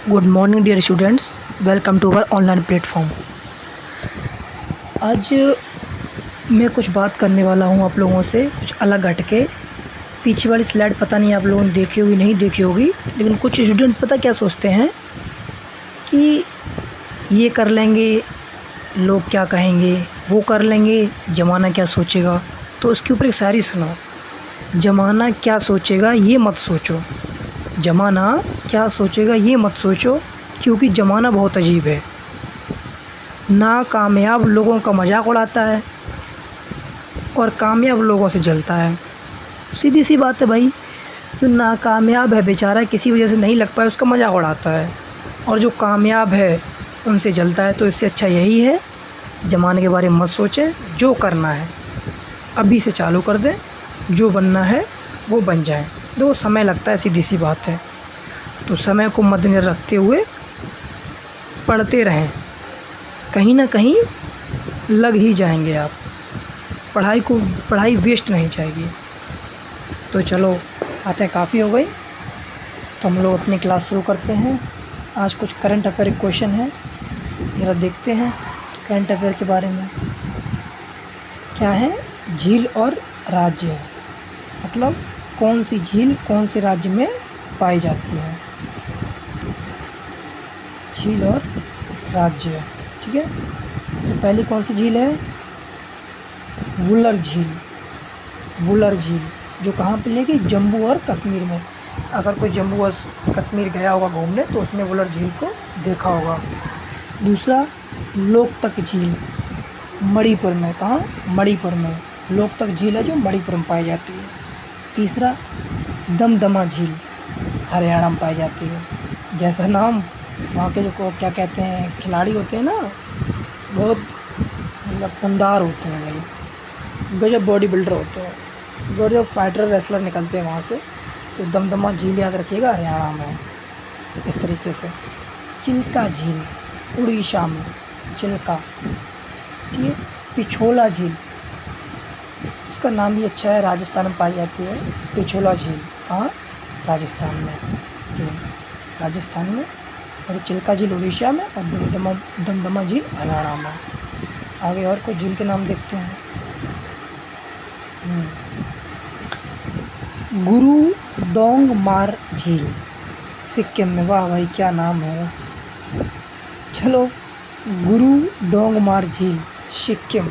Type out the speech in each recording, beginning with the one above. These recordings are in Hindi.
Good morning dear students, welcome to our online platform. आज मैं कुछ बात करने वाला हूँ आप लोगों से, कुछ अलग हट के। पीछे वाली स्लाइड पता नहीं आप लोगों ने देखी होगी नहीं देखी होगी, लेकिन कुछ स्टूडेंट पता क्या सोचते हैं कि ये कर लेंगे लोग क्या कहेंगे, वो कर लेंगे ज़माना क्या सोचेगा। तो उसके ऊपर एक शायरी सुनो। ज़माना क्या सोचेगा ये मत सोचो, ज़माना क्या सोचेगा ये मत सोचो, क्योंकि ज़माना बहुत अजीब है। नाकामयाब लोगों का मजाक उड़ाता है और कामयाब लोगों से जलता है। सीधी सी बात है भाई, जो नाकामयाब है बेचारा किसी वजह से नहीं लग पाया उसका मजाक उड़ाता है, और जो कामयाब है उनसे जलता है। तो इससे अच्छा यही है ज़माने के बारे में मत सोचें, जो करना है अभी से चालू कर दें, जो बनना है वो बन जाए। दो समय लगता है, सीधी सी बात है। तो समय को मद्देनज़र रखते हुए पढ़ते रहें, कहीं ना कहीं लग ही जाएंगे आप। पढ़ाई वेस्ट नहीं जाएगी। तो चलो आते हैं, काफ़ी हो गई, तो हम लोग अपनी क्लास शुरू करते हैं। आज कुछ करंट अफेयर क्वेश्चन है, ज़रा देखते हैं करंट अफेयर के बारे में। क्या है? झील और राज्य, मतलब कौन सी झील कौन से राज्य में पाई जाती है। झील और राज्य, ठीक है। तो पहली कौन सी झील है? वुलर झील। वुलर झील जो कहाँ पे मिलेगी? जम्मू और कश्मीर में। अगर कोई जम्मू और कश्मीर गया होगा घूमने तो उसने वुलर झील को देखा होगा। दूसरा लोकतक झील, मणिपुर में। कहाँ? मणिपुर में लोकतक झील है जो मणिपुर में पाई जाती है। तीसरा दमदमा झील, हरियाणा में पाई जाती है। जैसा नाम, वहाँ के जो क्या कहते हैं खिलाड़ी होते हैं ना, बहुत मतलब दमदार होते हैं भाई, गजब बॉडी बिल्डर होते हैं, गजब फाइटर रेसलर निकलते हैं वहाँ से। तो दमदमा झील याद रखिएगा, हरियाणा में। इस तरीके से चिल्का झील, उड़ीसा में चिल्का, ठीक है। पिछोला झील, इसका नाम भी अच्छा है, राजस्थान में पाई जाती है। पिछोला झील कहाँ? राजस्थान में, ठीक, राजस्थान में। और चिल्का झील उड़ीसा में, और दमदमा झील हरियाणा में। आगे और कुछ झील के नाम देखते हैं। गुरु डोंगमार झील, सिक्किम में। वाह भाई क्या नाम है। चलो, गुरु डोंगमार झील, सिक्किम।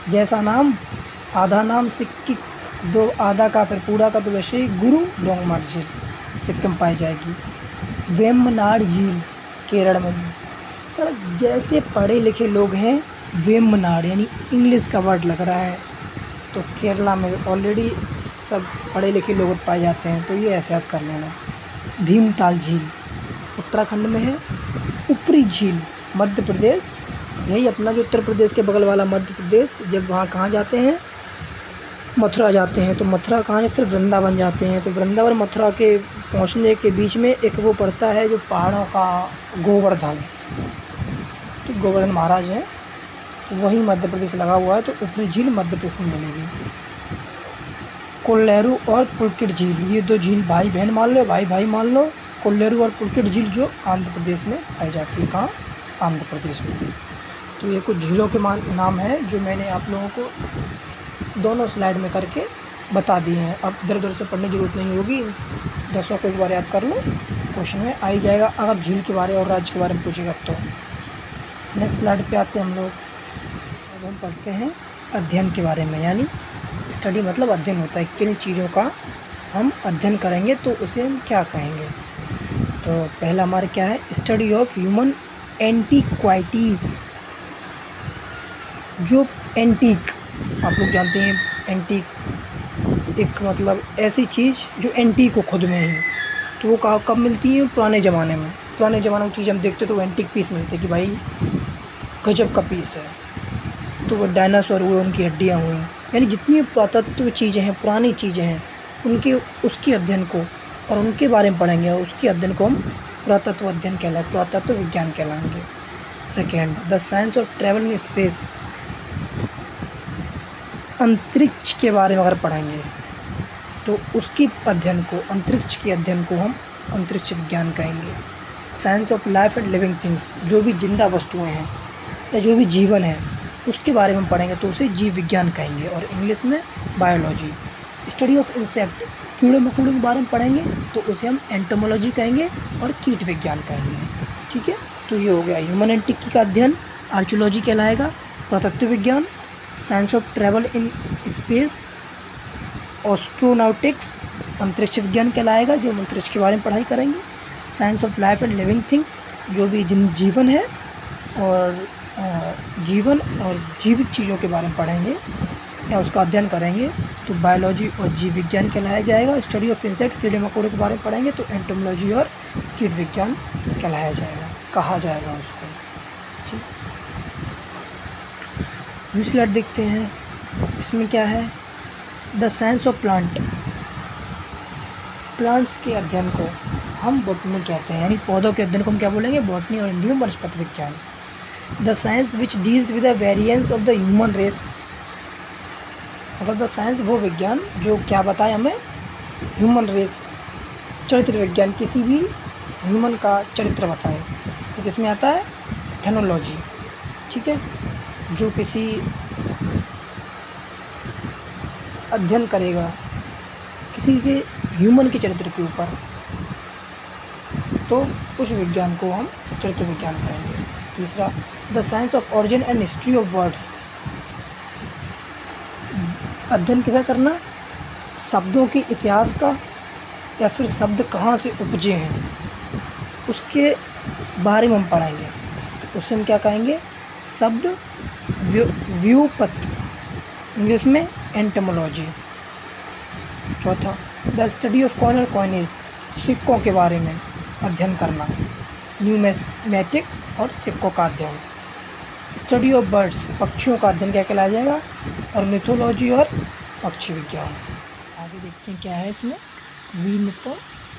जैसा नाम, आधा नाम सिक्किम, दो आधा का फिर पूरा का, तो वैसे ही गुरु डोंगमार झील सिक्किम पाई जाएगी। वेम्बनाड झील, केरल में। सर जैसे पढ़े लिखे लोग हैं, वेम्बनाड यानी इंग्लिश का वर्ड लग रहा है, तो केरला में ऑलरेडी सब पढ़े लिखे लोग पाए जाते हैं, तो ये ऐसे याद कर लेना। भीमताल झील उत्तराखंड में है। ऊपरी झील मध्य प्रदेश, यही अपना जो उत्तर प्रदेश के बगल वाला मध्य प्रदेश। जब वहाँ कहाँ जाते हैं? मथुरा जाते हैं। तो मथुरा कहाँ है? फिर वृंदावन जाते हैं। तो वृंदावन मथुरा के पहुँचने के बीच में एक वो पड़ता है जो पहाड़ों का, गोवर्धन, तो गोवर्धन महाराज हैं, तो वही मध्य प्रदेश लगा हुआ है। तो ऊपरी झील मध्य प्रदेश में मिलेगी। कोल्लेरू और पुलकित झील, ये दो झील भाई बहन मान लो, भाई भाई मान लो। कोल्लेरू और पुलकित झील जो आंध्र प्रदेश में पाई जाती है। कहाँ? आंध्र प्रदेश में। तो ये कुछ झीलों के नाम है जो मैंने आप लोगों को दोनों स्लाइड में करके बता दिए हैं। अब इधर उधर से पढ़ने की जरूरत नहीं होगी, 10 को एक बार याद कर लो, क्वेश्चन में आ ही जाएगा अगर झील के बारे और राज्य के बारे में पूछेगा तो। नेक्स्ट स्लाइड पे आते हैं हम लोग। अब हम पढ़ते हैं अध्ययन के बारे में, यानी स्टडी मतलब अध्ययन होता है, किन चीज़ों का हम अध्ययन करेंगे तो उसे हम क्या कहेंगे। तो पहला हमारा क्या है? Study of human antiquities. जो एंटीक, आप लोग जानते हैं एंटीक एक मतलब ऐसी चीज़ जो एंटीक हो खुद में ही, तो वो कब मिलती है? पुराने ज़माने में। पुराने ज़माने की चीज़ हम देखते तो वो एंटीक पीस मिलती है कि भाई गजब का पीस है। तो वो डायनासोर हुए, उनकी हड्डियाँ हुई, यानी जितनी पुरातत्व चीज़ें हैं, पुरानी चीज़ें हैं, उनके उसके अध्ययन को और उनके बारे में पढ़ेंगे, और उसके अध्ययन को हम पुरातत्व अध्ययन कहलाएंगे, पुरातत्व विज्ञान कहलाएंगे। Second, the science of travel in space, अंतरिक्ष के बारे में अगर पढ़ेंगे तो उसकी अध्ययन को, अंतरिक्ष के अध्ययन को हम अंतरिक्ष विज्ञान कहेंगे। Science of life and living things, जो भी जिंदा वस्तुएं हैं या जो भी जीवन है उसके बारे में पढ़ेंगे तो उसे जीव विज्ञान कहेंगे, और इंग्लिश में बायोलॉजी। स्टडी ऑफ इंसेक्ट, कीड़े मकोड़ों के बारे में पढ़ेंगे तो उसे हम एंटोमोलॉजी कहेंगे और कीट विज्ञान कहेंगे। ठीक है, तो ये हो गया ह्यूमन एंटिटी का अध्ययन, आर्कियोलॉजी कहलाएगा। पुरातत्व विज्ञान, science of travel in space, astronautics, अंतरिक्ष विज्ञान कहलाएगा, जो हम अंतरिक्ष के बारे में पढ़ाई करेंगे। Science of life and living things, जो भी जीवन है और जीवन और जीवित चीज़ों के बारे में पढ़ेंगे या उसका अध्ययन करेंगे तो बायोलॉजी और जीव विज्ञान कहलाया जाएगा। स्टडी ऑफ इंसेक्ट, कीड़े मकोड़े के बारे में पढ़ेंगे तो एंटोमोलॉजी और कीट विज्ञान कहलाया जाएगा, कहा जाएगा उसको। ठीक, दूसरी स्लाइड देखते हैं, इसमें क्या है, the science of plant. Plants के अध्ययन को हम बॉटनी कहते हैं, यानी पौधों के अध्ययन को हम क्या बोलेंगे, बॉटनी, और हिंदी में वनस्पति विज्ञान। The science which deals with the variance of the human race, मतलब द साइंस वो विज्ञान जो क्या बताए हमें, ह्यूमन रेस, चरित्र विज्ञान, किसी भी ह्यूमन का चरित्र बताए, तो किसमें आता है, थेनोलॉजी। ठीक है, जो किसी अध्ययन करेगा किसी के ह्यूमन के चरित्र के ऊपर तो उस विज्ञान को हम चरित्र विज्ञान कहेंगे। तीसरा, the science of origin and history of words, अध्ययन कैसा करना, शब्दों के इतिहास का या फिर शब्द कहाँ से उपजे हैं उसके बारे में हम पढ़ेंगे, उसे हम क्या कहेंगे, शब्द व्युत्पत्ति, इंग्लिश में एंटोमोलॉजी। चौथा, द स्टडी ऑफ कॉइन और कॉइनेज, सिक्कों के बारे में अध्ययन करना, न्यूमेटिक और सिक्कों का अध्ययन। स्टडी ऑफ बर्ड्स, पक्षियों का अध्ययन क्या कहलाया जाएगा, और मिथोलॉजी और पक्षी विज्ञान। आगे देखते हैं क्या है इसमें,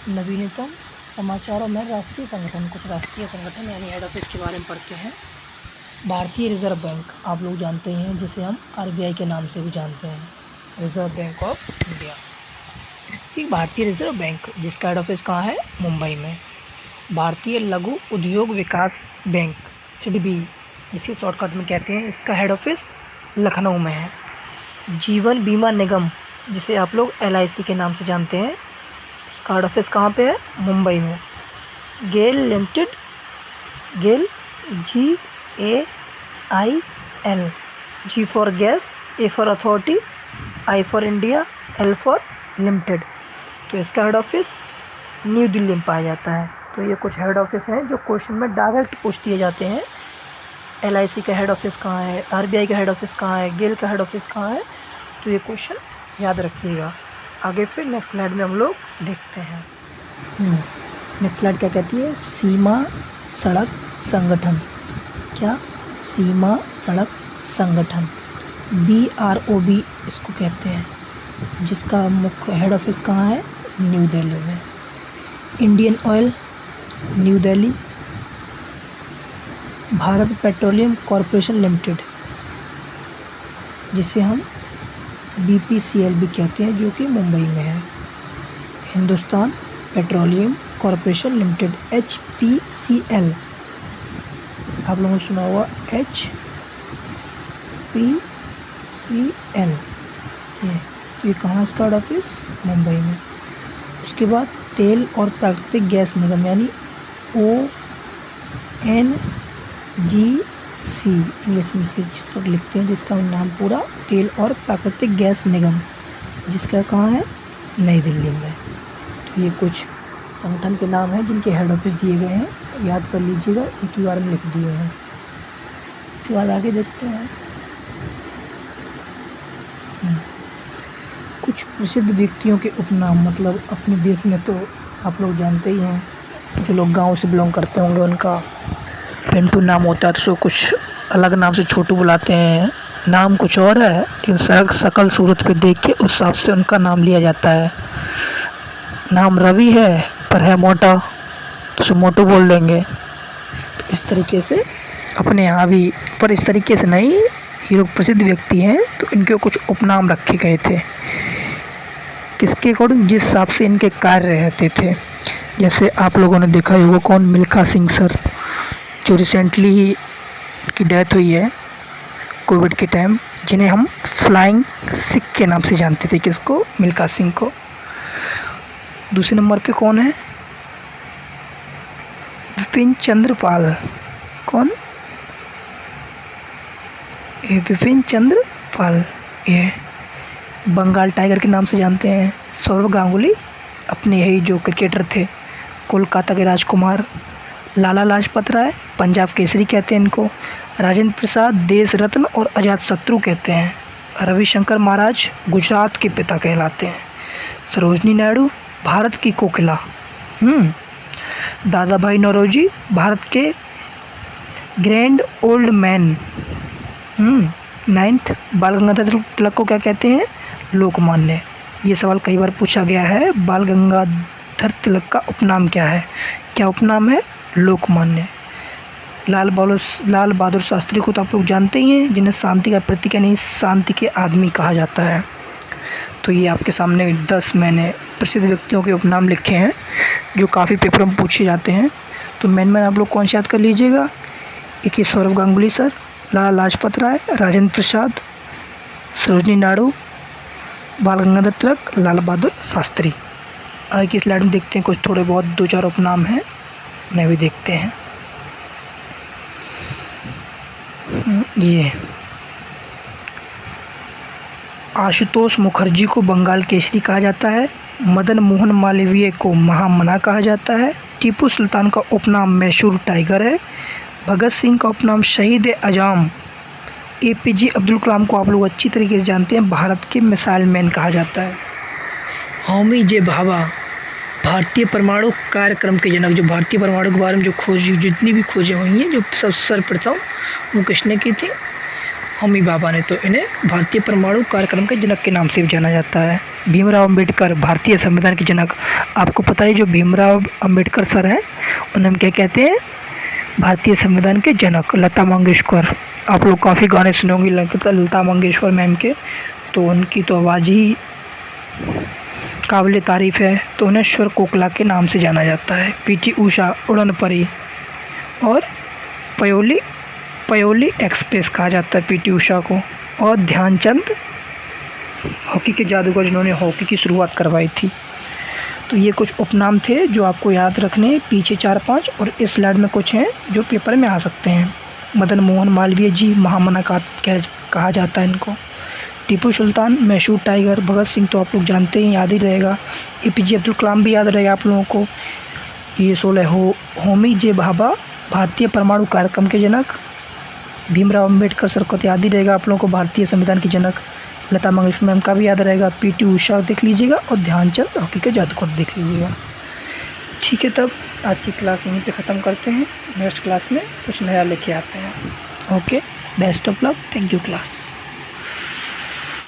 नवीनतम समाचारों में राष्ट्रीय संगठन, कुछ राष्ट्रीय संगठन यानी हेड ऑफिस के बारे में पढ़ते हैं। भारतीय रिजर्व बैंक, आप लोग जानते हैं जिसे हम RBI के नाम से भी जानते हैं, रिजर्व बैंक ऑफ इंडिया। एक भारतीय रिजर्व बैंक जिसका हेड ऑफिस कहाँ है, मुंबई में। भारतीय लघु उद्योग विकास बैंक, SIDBI जिसे शॉर्टकट में कहते हैं, इसका हेड ऑफिस लखनऊ में है। जीवन बीमा निगम जिसे आप लोग LIC के नाम से जानते हैं, उसका हेड ऑफिस कहाँ पे है, मुंबई में। GAIL limited, GAIL GAIL, G for gas, A for authority, I for India, L for limited, तो इसका हेड ऑफिस न्यू दिल्ली में पाया जाता है। तो ये कुछ हेड ऑफिस हैं जो क्वेश्चन में डायरेक्ट पूछ दिए जाते हैं। LIC का हेड ऑफिस कहाँ है, RBI का हेड ऑफिस कहाँ है, गेल का हेड ऑफिस कहाँ है, तो ये क्वेश्चन याद रखिएगा। आगे फिर नेक्स्ट स्लाइड में हम लोग देखते हैं। नेक्स्ट स्लाइड क्या कहती है, सीमा सड़क संगठन। क्या, सीमा सड़क संगठन, BROB इसको कहते हैं, जिसका मुख्य हेड ऑफिस कहाँ है, न्यू दिल्ली में। Indian oil, new Delhi. Bharat petroleum corporation limited जिसे हम BPCL भी कहते हैं, जो कि मुंबई में है। Hindustan petroleum corporation limited, HPCL, आप लोगों ने सुना होगा HPCL। ये कहाँ इसका हेड ऑफिस, मुंबई में। उसके बाद तेल और प्राकृतिक गैस निगम यानी ONGC, इंग्लिश में से सब लिखते हैं, जिसका नाम पूरा तेल और प्राकृतिक गैस निगम, जिसका कहाँ है, नई दिल्ली में। तो ये कुछ संगठन के नाम हैं जिनके हेड ऑफिस दिए गए हैं, याद कर लीजिएगा, एक ही बार में लिख दिए हैं। उसके बाद आगे देखते हैं कुछ प्रसिद्ध व्यक्तियों के उपनाम, मतलब अपने देश में तो आप लोग जानते ही हैं, जो लोग गांव से बिलोंग करते होंगे उनका पिंटू नाम होता है, तो कुछ अलग नाम से छोटू बुलाते हैं, नाम कुछ और है, इन शकल सूरत पे देख के उस हिसाब से उनका नाम लिया जाता है। नाम रवि है पर है मोटा, तो उसे मोटू बोल देंगे। तो इस तरीके से अपने यहाँ भी, पर इस तरीके से नहीं, ये लोग प्रसिद्ध व्यक्ति हैं तो इनके कुछ उपनाम रखे गए थे, किसके अकॉर्डिंग, जिस हिसाब से इनके कार्य रहते थे। जैसे आप लोगों ने देखा होगा कौन, मिल्खा सिंह सर, जो रिसेंटली ही की डेथ हुई है कोविड के टाइम, जिन्हें हम फ्लाइंग सिख के नाम से जानते थे। किसको? मिल्खा सिंह को। दूसरे नंबर पे कौन है? विपिन चंद्र पाल। कौन? ये विपिन चंद्र पाल, ये बंगाल टाइगर के नाम से जानते हैं। सौरव गांगुली अपने यही जो क्रिकेटर थे, कोलकाता के राजकुमार। लाला लाजपत राय, पंजाब केसरी कहते हैं इनको। राजेंद्र प्रसाद, देश रत्न और अजात शत्रु कहते हैं। रविशंकर महाराज, गुजरात के पिता कहलाते हैं। सरोजनी नायडू, भारत की कोकिला। दादा भाई नौरोजी, भारत के ग्रैंड ओल्ड मैन। 9th, बाल गंगाधर तिलक को क्या कहते हैं? लोकमान्य। ये सवाल कई बार पूछा गया है, बाल गंगाधर तिलक का उपनाम क्या है? क्या उपनाम है? लोकमान्य। लाल बहादुर शास्त्री को तो आप लोग जानते ही हैं, जिन्हें शांति का प्रतीक यानी शांति के आदमी कहा जाता है। तो ये आपके सामने 10 मैंने प्रसिद्ध व्यक्तियों के उपनाम लिखे हैं जो काफ़ी पेपरों में पूछे जाते हैं। तो मैन आप लोग कौन से याद कर लीजिएगा? एक ही सौरव गांगुली सर, लाला लाजपत राय, राजेंद्र प्रसाद, सरोजनी नायडू, बाल गंगाधर तिलक, लाल बहादुर शास्त्री। आगे की स्लाइड में देखते हैं कुछ थोड़े बहुत 2-4 उपनाम हैं, उन्हें भी देखते हैं। ये आशुतोष मुखर्जी को बंगाल केसरी कहा जाता है। मदन मोहन मालवीय को महामना कहा जाता है। टीपू सुल्तान का उपनाम मैसूर टाइगर है। भगत सिंह का उपनाम शहीद आजम। APJ अब्दुल कलाम को आप लोग अच्छी तरीके से जानते हैं, भारत के मिसाइल मैन कहा जाता है। होमी जे भाभा, भारतीय परमाणु कार्यक्रम के जनक, जो भारतीय परमाणु के बारे में जो खोज, जितनी भी खोजें हुई हैं, जो सब सर्वप्रथम वो किसने की थी? होमी भाभा ने। तो इन्हें भारतीय परमाणु कार्यक्रम के जनक के नाम से भी जाना जाता है। भीमराव अंबेडकर, भारतीय संविधान के जनक। आपको पता है जो भीमराव अंबेडकर सर हैं, उन्हें हम क्या कहते हैं? भारतीय संविधान के जनक। लता मंगेशकर, आप लोग काफ़ी गाने सुने होंगे लता मंगेशकर मैम के, तो उनकी तो आवाज़ ही काबिल तारीफ़ है, तो उन्हें स्वर कोकिला के नाम से जाना जाता है। PT उषा, उड़न परी और पयोली एक्सप्रेस कहा जाता है PT उषा को। और ध्यानचंद, हॉकी के जादूगर, जिन्होंने हॉकी की शुरुआत करवाई थी। तो ये कुछ उपनाम थे जो आपको याद रखने, पीछे 4-5 और इस स्लाइड में कुछ हैं जो पेपर में आ सकते हैं। मदन मोहन मालवीय जी, महामना कहा जाता है इनको। टीपू सुल्तान, मैसूर टाइगर। भगत सिंह तो आप लोग जानते ही, याद ही रहेगा। APJ अब्दुल कलाम भी याद रहेगा आप लोगों को। ये 16 होमी जे भाभा, भारतीय परमाणु कार्यक्रम के जनक। भीमराव अंबेडकर सर को तो याद ही रहेगा आप लोगों को, भारतीय संविधान के जनक। लता मंगेशकर मैम का भी याद रहेगा। PT उषा देख लीजिएगा और ध्यानचंद हॉकी के जादूगर देख लीजिएगा। ठीक है, तब आज की क्लास यहीं पे ख़त्म करते हैं। नेक्स्ट क्लास में कुछ नया लेके आते हैं। Okay, best of luck, thank you class.